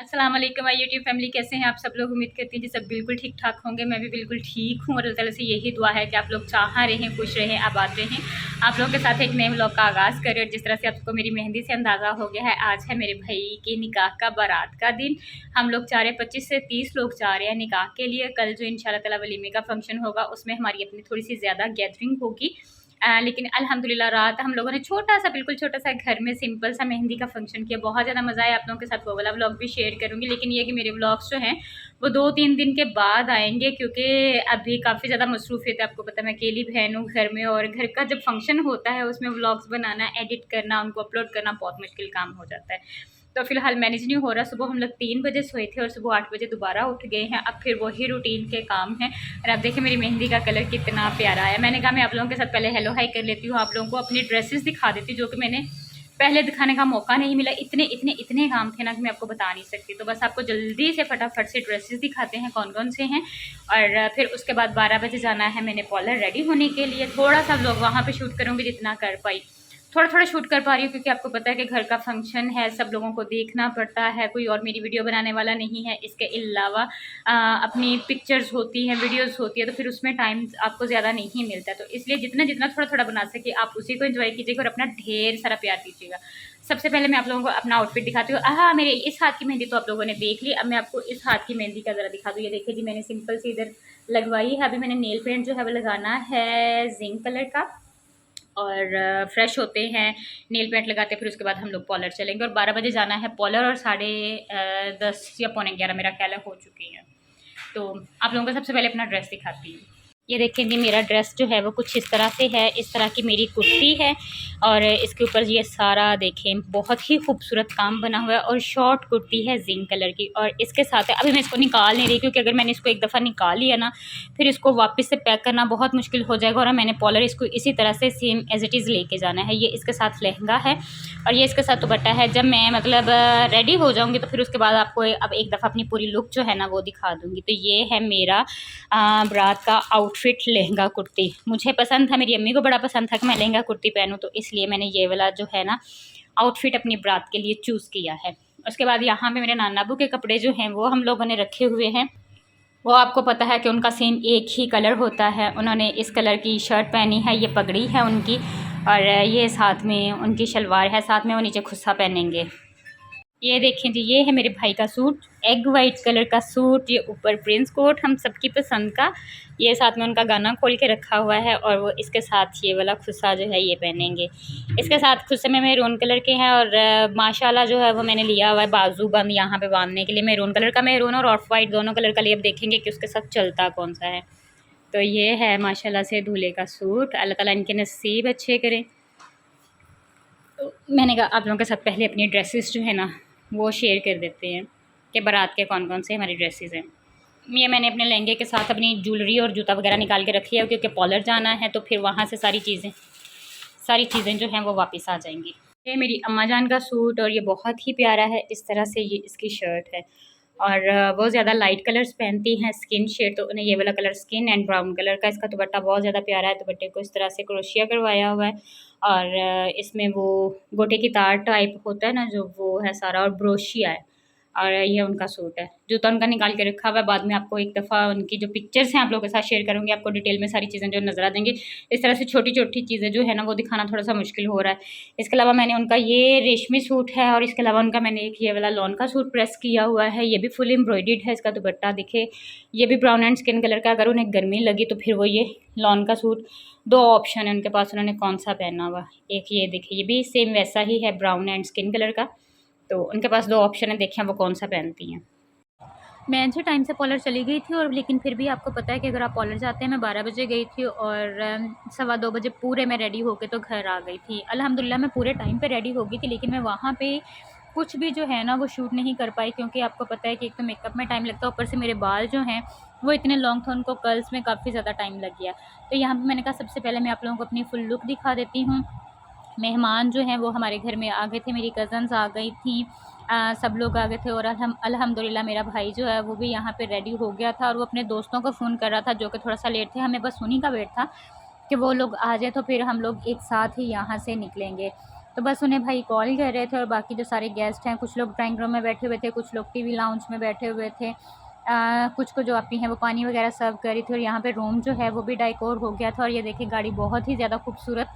अस्सलाम वालेकुम my YouTube family, कैसे हैं आप सब लोग। उम्मीद करती हैं कि सब बिल्कुल ठीक ठाक होंगे। मैं भी बिल्कुल ठीक हूँ और अल्लाह ताला से यही दुआ है कि आप लोग चाह रहें, खुश रहें, आबाद रहें। आप लोगों के साथ एक नए व्लॉग का आगाज़ करें। और जिस तरह से आपको मेरी मेहंदी से अंदाज़ा हो गया है, आज है मेरे भाई के निकाह का बारात का दिन। हम लोग 25 से 30 लोग जा रहे हैं निकाह के लिए। कल जो इंशाल्लाह ताला वलीमे का फंक्शन होगा उसमें हमारी अपनी थोड़ी सी ज़्यादा गैदरिंग होगी। लेकिन अल्हम्दुलिल्लाह रात हम लोगों ने छोटा सा, बिल्कुल छोटा सा घर में सिंपल सा मेहंदी का फंक्शन किया। बहुत ज़्यादा मज़ा आया। आप लोगों के साथ वो वाला व्लॉग भी शेयर करूँगी, लेकिन ये कि मेरे व्लॉग्स जो हैं वो 2-3 दिन के बाद आएंगे, क्योंकि अभी काफ़ी ज़्यादा मसरूफियत है। आपको पता है मैं अकेली बहन हूँ घर में, और घर का जब फंक्शन होता है उसमें व्लॉग्स बनाना, एडिट करना, उनको अपलोड करना बहुत मुश्किल काम हो जाता है। तो फिलहाल मैनेज नहीं हो रहा। सुबह हम लोग 3 बजे सोए थे और सुबह 8 बजे दोबारा उठ गए हैं। अब फिर वही रूटीन के काम हैं। और आप देखिए मेरी मेहंदी का कलर कितना प्यारा है। मैंने कहा मैं आप लोगों के साथ पहले हेलो हाई कर लेती हूँ, आप लोगों को अपनी ड्रेसेस दिखा देती हूँ, जो कि मैंने पहले दिखाने का मौका नहीं मिला। इतने इतने इतने काम थे ना कि मैं आपको बता नहीं सकती। तो बस आपको जल्दी से फटाफट से ड्रेसेस दिखाते हैं कौन कौन से हैं। और फिर उसके बाद 12 बजे जाना है मैंने पार्लर रेडी होने के लिए। थोड़ा सा लोग वहाँ पे शूट करूँगी जितना कर पाई। थोड़ा थोड़ा शूट कर पा रही हूँ, क्योंकि आपको पता है कि घर का फंक्शन है, सब लोगों को देखना पड़ता है, कोई और मेरी वीडियो बनाने वाला नहीं है। इसके अलावा अपनी पिक्चर्स होती हैं, वीडियोस होती है, तो फिर उसमें टाइम आपको ज़्यादा नहीं मिलता। तो इसलिए जितना जितना थोड़ा थोड़ा बना सके आप उसी को एंजॉय कीजिएगा और अपना ढेर सारा प्यार दीजिएगा। सबसे पहले मैं आप लोगों को अपना आउटफिट दिखाती हूँ। हाँ, मेरे इस हाथ की मेहंदी तो आप लोगों ने देख ली। अब मैं आपको इस हाथ की मेहंदी का ज़रा दिखा दूँ। ये देखिए जी, मैंने सिंपल सी इधर लगवाई है। अभी मैंने नेल पेंट जो है वो लगाना है जिंक कलर का, और फ्रेश होते हैं, नेल पेंट लगाते हैं, फिर उसके बाद हम लोग पार्लर चलेंगे। और 12 बजे जाना है पार्लर, और 10:30 या पौने 11 मेरा ख्याल है हो चुकी है। तो आप लोगों को सबसे पहले अपना ड्रेस दिखाती हूँ। ये देखें जी, मेरा ड्रेस जो है वो कुछ इस तरह से है। इस तरह की मेरी कुर्ती है, और इसके ऊपर ये सारा देखें बहुत ही खूबसूरत काम बना हुआ है। और शॉर्ट कुर्ती है जिंक कलर की, और इसके साथ है, अभी मैं इसको निकाल नहीं रही, क्योंकि अगर मैंने इसको एक दफ़ा निकाल लिया ना फिर इसको वापस से पैक करना बहुत मुश्किल हो जाएगा। और मैंने पॉलर इसको इसी तरह से सेम एज इट इज़ लेके जाना है। ये इसके साथ लहंगा है, और ये इसके साथ दुपट्टा है। जब मैं मतलब रेडी हो जाऊँगी तो फिर उसके बाद आपको अब एक दफ़ा अपनी पूरी लुक जो है ना वो दिखा दूँगी। तो ये है मेरा बारात का आउटफिट, लहंगा कुर्ती। मुझे पसंद था, मेरी अम्मी को बड़ा पसंद था कि मैं लहंगा कुर्ती पहनूँ, तो इसलिए मैंने ये वाला जो है ना आउटफिट अपनी बारात के लिए चूज़ किया है। उसके बाद यहाँ पे मेरे नाना अब्बू के कपड़े जो हैं वो हम लोगों ने रखे हुए हैं। वो आपको पता है कि उनका सेम एक ही कलर होता है। उन्होंने इस कलर की शर्ट पहनी है, ये पगड़ी है उनकी, और ये साथ में उनकी शलवार है, साथ में वो नीचे खुस्सा पहनेंगे। ये देखें जी, ये है मेरे भाई का सूट, एग वाइट कलर का सूट। ये ऊपर प्रिंस कोट हम सबकी पसंद का, ये साथ में उनका गाना खोल के रखा हुआ है, और वो इसके साथ ये वाला खुस्सा जो है ये पहनेंगे। इसके साथ खुस्से में मैरून कलर के हैं, और माशाल्लाह जो है वो मैंने लिया हुआ है बाजू बंद यहाँ पे बांधने के लिए। मैरून कलर का, मैरून और ऑफ वाइट दोनों कलर का लिए। अब देखेंगे कि उसके साथ चलता कौन सा है। तो ये है माशाल्लाह से दूल्हे का सूट। अल्लाह ताला इनके नसीब अच्छे करें। तो मैंने कहा आप लोगों के साथ पहले अपनी ड्रेसेस जो है ना वो शेयर कर देते हैं कि बारात के कौन कौन से हमारी ड्रेसेस हैं। ये मैंने अपने लहंगे के साथ अपनी ज्वेलरी और जूता वगैरह निकाल के रखी है, क्योंकि पार्लर जाना है, तो फिर वहाँ से सारी चीज़ें जो हैं वो वापस आ जाएंगी। ये मेरी अम्मा जान का सूट, और ये बहुत ही प्यारा है। इस तरह से ये इसकी शर्ट है, और वो ज़्यादा लाइट कलर्स पहनती हैं, स्किन शेड, तो उन्हें ये वाला colour skin and brown colour का। इसका दुपट्टा बहुत ज़्यादा प्यारा है। दुपट्टे को इस तरह से क्रोशिया करवाया हुआ है, और इसमें वो गोटे की तार टाइप होता है ना जो, वो है सारा, और ब्रोशिया है। और ये उनका सूट है। जूता उनका निकाल के रखा हुआ है। बाद में आपको एक दफ़ा उनकी जो पिक्चर्स हैं आप लोगों के साथ शेयर करूँगी, आपको डिटेल में सारी चीज़ें जो नज़र आ देंगी। इस तरह से छोटी छोटी चीज़ें जो है ना वो दिखाना थोड़ा सा मुश्किल हो रहा है। इसके अलावा मैंने उनका ये रेशमी सूट है, और इसके अलावा उनका मैंने एक ये वाला लॉन का सूट प्रेस किया हुआ है। ये भी फुल एम्ब्रॉयडर्ड है। इसका दुपट्टा दिखे, ये भी ब्राउन एंड स्किन कलर का। अगर उन्हें गर्मी लगी तो फिर वो ये लॉन का सूट, 2 ऑप्शन है उनके पास, उन्होंने कौन सा पहना हुआ। एक ये देखिए, ये भी सेम वैसा ही है, ब्राउन एंड स्किन कलर का। तो उनके पास 2 ऑप्शन है, देखें वो कौन सा पहनती हैं। मैं अच्छे टाइम से पार्लर चली गई थी, और लेकिन फिर भी आपको पता है कि अगर आप पार्लर जाते हैं, मैं 12 बजे गई थी, और 2:15 बजे पूरे मैं रेडी होके तो घर आ गई थी। अल्हम्दुलिल्लाह मैं पूरे टाइम पे रेडी हो गई थी, लेकिन मैं वहाँ पे कुछ भी जो है ना वो शूट नहीं कर पाई, क्योंकि आपको पता है कि एक तो मेकअप में टाइम लगता है, ऊपर से मेरे बाल जो हैं वो इतने लॉन्ग थे, उनको कर्ल्स में काफ़ी ज़्यादा टाइम लग गया। तो यहाँ पर मैंने कहा सबसे पहले मैं आप लोगों को अपनी फुल लुक दिखा देती हूँ। मेहमान जो हैं वो हमारे घर में आ गए थे, मेरी कज़न्स आ गई थी, सब लोग आ गए थे, और अल्हम्दुलिल्लाह मेरा भाई जो है वो भी यहाँ पे रेडी हो गया था, और वो अपने दोस्तों को फ़ोन कर रहा था जो कि थोड़ा सा लेट थे। हमें बस उन्हीं का वेट था कि वो लोग आ जाए, तो फिर हम लोग एक साथ ही यहाँ से निकलेंगे। तो बस उन्हें भाई कॉल कर रहे थे और बाकी जो सारे गेस्ट हैं, कुछ लोग ड्राइंग रूम में बैठे हुए थे, कुछ लोग टीवी लाउंज में बैठे हुए थे। कुछ को जो आपी हैं वो पानी वगैरह सर्व कर रही थी और यहाँ पे रूम जो है वो भी डेकोर हो गया था। और ये देखिए गाड़ी बहुत ही ज़्यादा खूबसूरत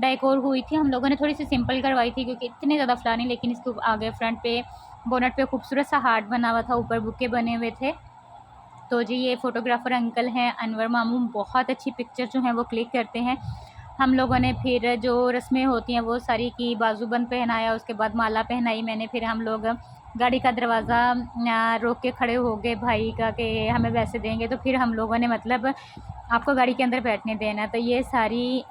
डेकोर हुई थी। हम लोगों ने थोड़ी सी सिंपल करवाई थी क्योंकि इतने ज़्यादा फ्लावर नहीं, लेकिन इसके आगे फ्रंट पे बोनट पे खूबसूरत सा हार्ट बना हुआ था, ऊपर बुके बने हुए थे। तो जी ये फ़ोटोग्राफ़र अंकल हैं अनवर मामू, बहुत अच्छी पिक्चर जो हैं वो क्लिक करते हैं। हम लोगों ने फिर जो रस्में होती हैं वो सारी की, बाजूबंद पहनाया, उसके बाद माला पहनाई मैंने। फिर हम लोग गाड़ी का दरवाज़ा रोक के खड़े हो गए भाई का कि हमें पैसे देंगे, तो फिर हम लोगों ने मतलब आपको गाड़ी के अंदर बैठने देना। तो ये सारी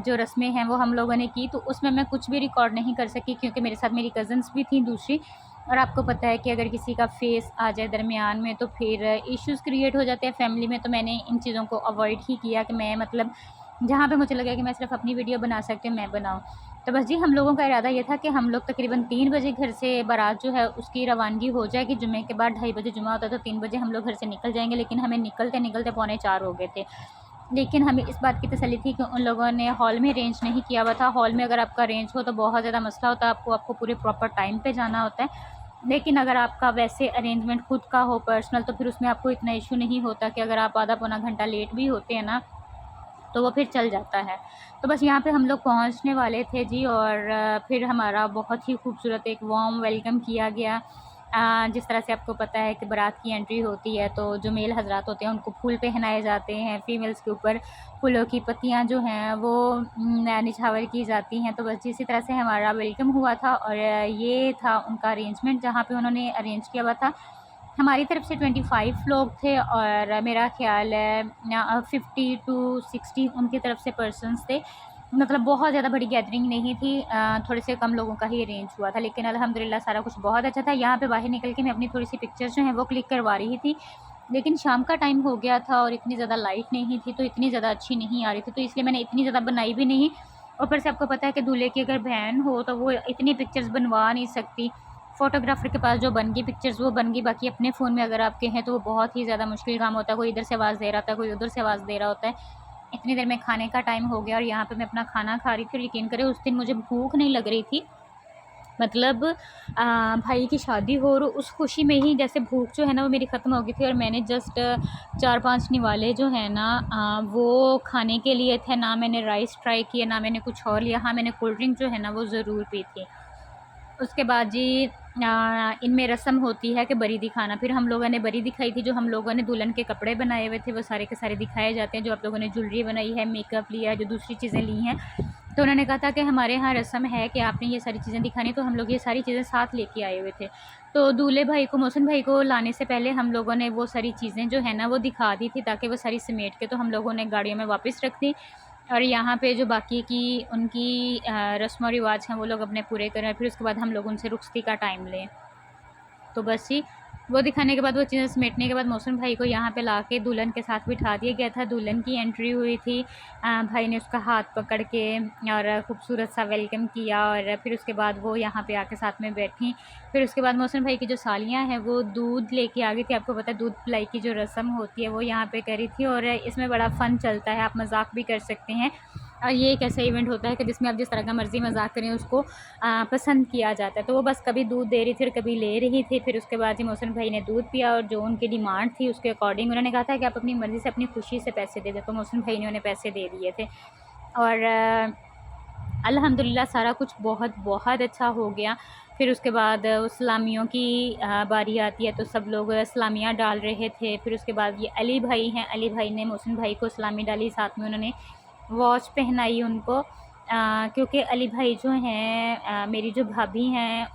जो रस्में हैं वो हम लोगों ने की। तो उसमें मैं कुछ भी रिकॉर्ड नहीं कर सकी क्योंकि मेरे साथ मेरी कज़न्स भी थी दूसरी, और आपको पता है कि अगर किसी का फेस आ जाए दरमियान में तो फिर इश्यूज़ क्रिएट हो जाते हैं फैमिली में। तो मैंने इन चीज़ों को अवॉइड ही किया कि मैं मतलब जहाँ पे मुझे लगा कि मैं सिर्फ अपनी वीडियो बना सकती हूँ मैं बनाऊँ। तो बस जी हम लोगों का इरादा ये था कि हम लोग तकरीबन 3 बजे घर से बारात जो है उसकी रवानगी हो जाएगी। जुम्मे के बाद 2:30 बजे जुम्मा होता है, तो 3 बजे हम लोग घर से निकल जाएंगे। लेकिन हमें निकलते निकलते 3:45 हो गए थे। लेकिन हमें इस बात की तसल्ली थी कि उन लोगों ने हॉल में अरेंज नहीं किया हुआ था। हॉल में अगर आपका अरेंज हो तो बहुत ज़्यादा मसला होता है, आपको पूरे प्रॉपर टाइम पे जाना होता है। लेकिन अगर आपका वैसे अरेंजमेंट खुद का हो पर्सनल, तो फिर उसमें आपको इतना इशू नहीं होता कि अगर आप आधा पौना घंटा लेट भी होते हैं ना तो वो फिर चल जाता है। तो बस यहाँ पे हम लोग पहुँचने वाले थे जी, और फिर हमारा बहुत ही खूबसूरत एक वार्म वेलकम किया गया। जिस तरह से आपको पता है कि बारात की एंट्री होती है तो जो मेल हज़रात होते हैं उनको फूल पहनाए जाते हैं, फ़ीमेल्स के ऊपर फूलों की पत्तियाँ जो हैं वो निछावर की जाती हैं। तो बस इसी तरह से हमारा वेलकम हुआ था, और ये था उनका अरेंजमेंट जहाँ पे उन्होंने अरेंज किया हुआ था। हमारी तरफ से 25 लोग थे और मेरा ख़्याल है 50 टू 60 उनकी तरफ से पर्सन्स थे। मतलब बहुत ज़्यादा बड़ी गैदरिंग नहीं थी, थोड़े से कम लोगों का ही अरेंज हुआ था, लेकिन अल्हम्दुलिल्लाह सारा कुछ बहुत अच्छा था। यहाँ पे बाहर निकल के मैं अपनी थोड़ी सी पिक्चर्स जो हैं वो क्लिक करवा रही थी, लेकिन शाम का टाइम हो गया था और इतनी ज़्यादा लाइट नहीं थी, तो इतनी ज़्यादा अच्छी नहीं आ रही थी, तो इसलिए मैंने इतनी ज़्यादा बनाई भी नहीं। ऊपर से आपको पता है कि दूल्हे की अगर बहन हो तो वो इतनी पिक्चर्स बनवा नहीं सकती। फ़ोटोग्राफ़र के पास जो बन गई पिक्चर्स वो बन गई, बाकी अपने फ़ोन में अगर आपके हैं तो वो बहुत ही ज़्यादा मुश्किल काम होता है। कोई इधर से आवाज़ दे रहा होता है, कोई उधर से आवाज़ दे रहा होता है। इतनी देर में खाने का टाइम हो गया और यहाँ पे मैं अपना खाना खा रही थी, और यकीन करें उस दिन मुझे भूख नहीं लग रही थी। मतलब भाई की शादी हो और उस खुशी में ही जैसे भूख जो है ना वो मेरी ख़त्म हो गई थी, और मैंने जस्ट 4-5 निवाले जो है ना वो खाने के लिए थे। ना मैंने राइस ट्राई किया, ना मैंने कुछ और लिया। हाँ, मैंने कोल्ड ड्रिंक जो है ना वो ज़रूर पी थी। उसके बाद जी इनमें रस्म होती है कि बरी दिखाना। फिर हम लोगों ने बरी दिखाई थी। जो हम लोगों ने दुल्हन के कपड़े बनाए हुए थे वो सारे के सारे दिखाए जाते हैं। जो आप लोगों ने ज्वेलरी बनाई है, मेकअप लिया है, जो दूसरी चीज़ें ली हैं, तो उन्होंने कहा था कि हमारे यहाँ रस्म है कि आपने ये सारी चीज़ें दिखानी, तो हम लोग ये सारी चीज़ें साथ लेके आए हुए थे। तो दूल्हे भाई को, मोहसिन भाई को लाने से पहले हम लोगों ने वो सारी चीज़ें जो है ना वो दिखा दी थी, ताकि वो सारी समेट के तो हम लोगों ने गाड़ियों में वापस रख दी, और यहाँ पे जो बाकी की उनकी रस्म और रिवाज हैं वो लोग अपने पूरे करें, फिर उसके बाद हम लोग उनसे रुखसती का टाइम लें। तो बस जी वो दिखाने के बाद, वो चीज़ें समेटने के बाद मौसम भाई को यहाँ पे लाके दुल्हन के साथ बिठा दिया गया था। दुल्हन की एंट्री हुई थी, भाई ने उसका हाथ पकड़ के और खूबसूरत सा वेलकम किया, और फिर उसके बाद वो यहाँ पे आके साथ में बैठी। फिर उसके बाद मौसम भाई की जो सालियाँ हैं वो दूध लेके आ गई थी। आपको पता है दूध पिलाई की जो रस्म होती है वो यहाँ पे करी थी, और इसमें बड़ा फ़न चलता है, आप मजाक भी कर सकते हैं। और ये एक ऐसा इवेंट होता है कि जिसमें आप जिस तरह का मर्ज़ी मजाक करें उसको पसंद किया जाता है। तो वो बस कभी दूध दे रही थी और कभी ले रही थी। फिर उसके बाद जी मोहसिन भाई ने दूध पिया, और जो उनकी डिमांड थी उसके अकॉर्डिंग उन्होंने कहा था कि आप अपनी मर्ज़ी से अपनी खुशी से पैसे दे दें, तो मोहसिन भाई ने उन्हें पैसे दे दिए थे। और अल्हम्दुलिल्लाह सारा कुछ बहुत बहुत अच्छा हो गया। फिर उसके बाद सलामियों की बारी आती है, तो सब लोग सलामियाँ डाल रहे थे। फिर उसके बाद ये अली भाई हैं, अली भाई ने मोहसिन भाई को सलामी डाली, साथ में उन्होंने वॉच पहनाई उनको, क्योंकि अली भाई जो हैं मेरी जो भाभी हैं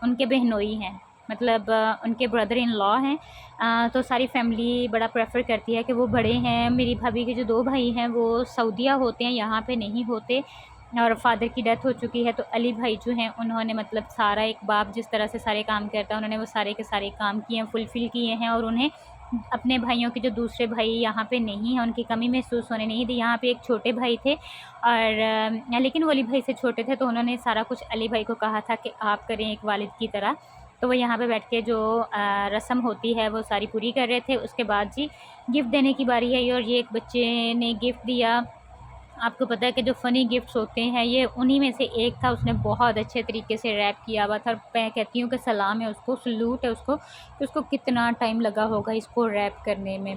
उनके बहनोई हैं, मतलब उनके ब्रदर इन लॉ हैं। तो सारी फैमिली बड़ा प्रेफर करती है कि वो बड़े हैं। मेरी भाभी के जो 2 भाई हैं वो सऊदीया होते हैं, यहाँ पे नहीं होते, और फादर की डेथ हो चुकी है। तो अली भाई जो हैं उन्होंने मतलब सारा, एक बाप जिस तरह से सारे काम करता है उन्होंने वो सारे के सारे काम किए हैं, फुलफ़िल किए हैं, और उन्हें अपने भाइयों के जो दूसरे भाई यहाँ पे नहीं हैं उनकी कमी महसूस होने नहीं दी। यहाँ पे एक छोटे भाई थे, और लेकिन वो अली भाई से छोटे थे, तो उन्होंने सारा कुछ अली भाई को कहा था कि आप करें एक वालिद की तरह। तो वो यहाँ पे बैठ के जो रस्म होती है वो सारी पूरी कर रहे थे। उसके बाद जी गिफ्ट देने की बारी आई, और ये एक बच्चे ने गिफ्ट दिया आपको पता है कि जो फ़नी गिफ्ट्स होते हैं ये उन्हीं में से एक था। उसने बहुत अच्छे तरीके से रैप किया हुआ था और मैं कहती हूँ कि सलाम है उसको, सैल्यूट है उसको कि उसको कितना टाइम लगा होगा इसको रैप करने में,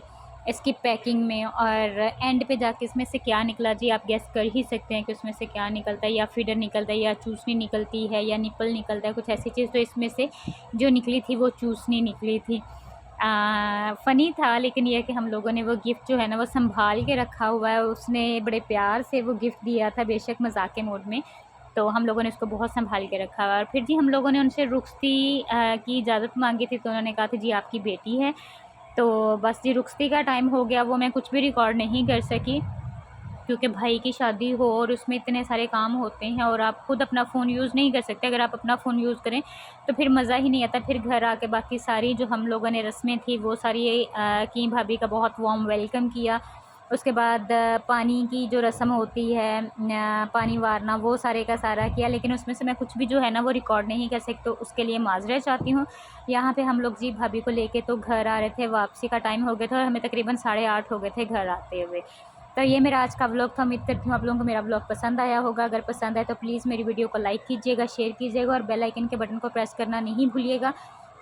इसकी पैकिंग में। और एंड पे जाके इसमें से क्या निकला जी, आप गेस कर ही सकते हैं कि उसमें से क्या निकलता है। या फीडर निकलता है, या चूसनी निकलती है, या निपल निकलता है, कुछ ऐसी चीज़। तो इसमें से जो निकली थी वो चूसनी निकली थी। फ़नी था, लेकिन ये है कि हम लोगों ने वो गिफ्ट जो है ना वो सँभाल के रखा हुआ है। उसने बड़े प्यार से वो गिफ्ट दिया था, बेशक मज़ाक के मूड में, तो हम लोगों ने उसको बहुत सँभाल के रखा हुआ है। और फिर जी हम लोगों ने उनसे रुख़्सती की इजाज़त माँगी थी, तो उन्होंने कहा था जी आपकी बेटी है। तो बस जी रुख़्सती का टाइम हो गया, वो मैं कुछ भी रिकॉर्ड नहीं कर सकी, क्योंकि भाई की शादी हो और उसमें इतने सारे काम होते हैं और आप खुद अपना फ़ोन यूज़ नहीं कर सकते। अगर आप अपना फ़ोन यूज़ करें तो फिर मज़ा ही नहीं आता। फिर घर आके बाकी सारी जो हम लोगों ने रस्में थी वो सारी की भाभी का बहुत वार्म वेलकम किया। उसके बाद पानी की जो रस्म होती है, पानी वारना, वो सारे का सारा किया। लेकिन उसमें से मैं कुछ भी जो है ना वो रिकॉर्ड नहीं कर सकती, तो उसके लिए माज़रत चाहती हूँ। यहाँ पे हम लोग जी भाभी को लेके तो घर आ रहे थे, वापसी का टाइम हो गया था और हमें तकरीबन 8:30 हो गए थे घर आते हुए। तो ये मेरा आज का व्लॉग था। उम्मीद करती हूँ आप लोगों को मेरा व्लॉग पसंद आया होगा। अगर पसंद आए तो प्लीज़ मेरी वीडियो को लाइक कीजिएगा, शेयर कीजिएगा और बेल आइकन के बटन को प्रेस करना नहीं भूलिएगा।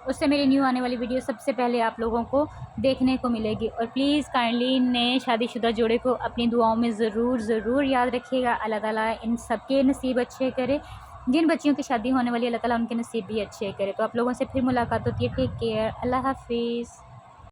उससे मेरी न्यू आने वाली वीडियो सबसे पहले आप लोगों को देखने को मिलेगी। और प्लीज़ काइंडली नए शादीशुदा जोड़े को अपनी दुआओं में ज़रूर याद रखिएगा। अल्लाह ताला इन सब के नसीब अच्छे करे। जिन बच्चियों की शादी होने वाली है अल्लाह ताला उनके नसीब भी अच्छे करे। तो आप लोगों से फिर मुलाकात होती है। टेक केयर, अल्लाह हाफ़िज़।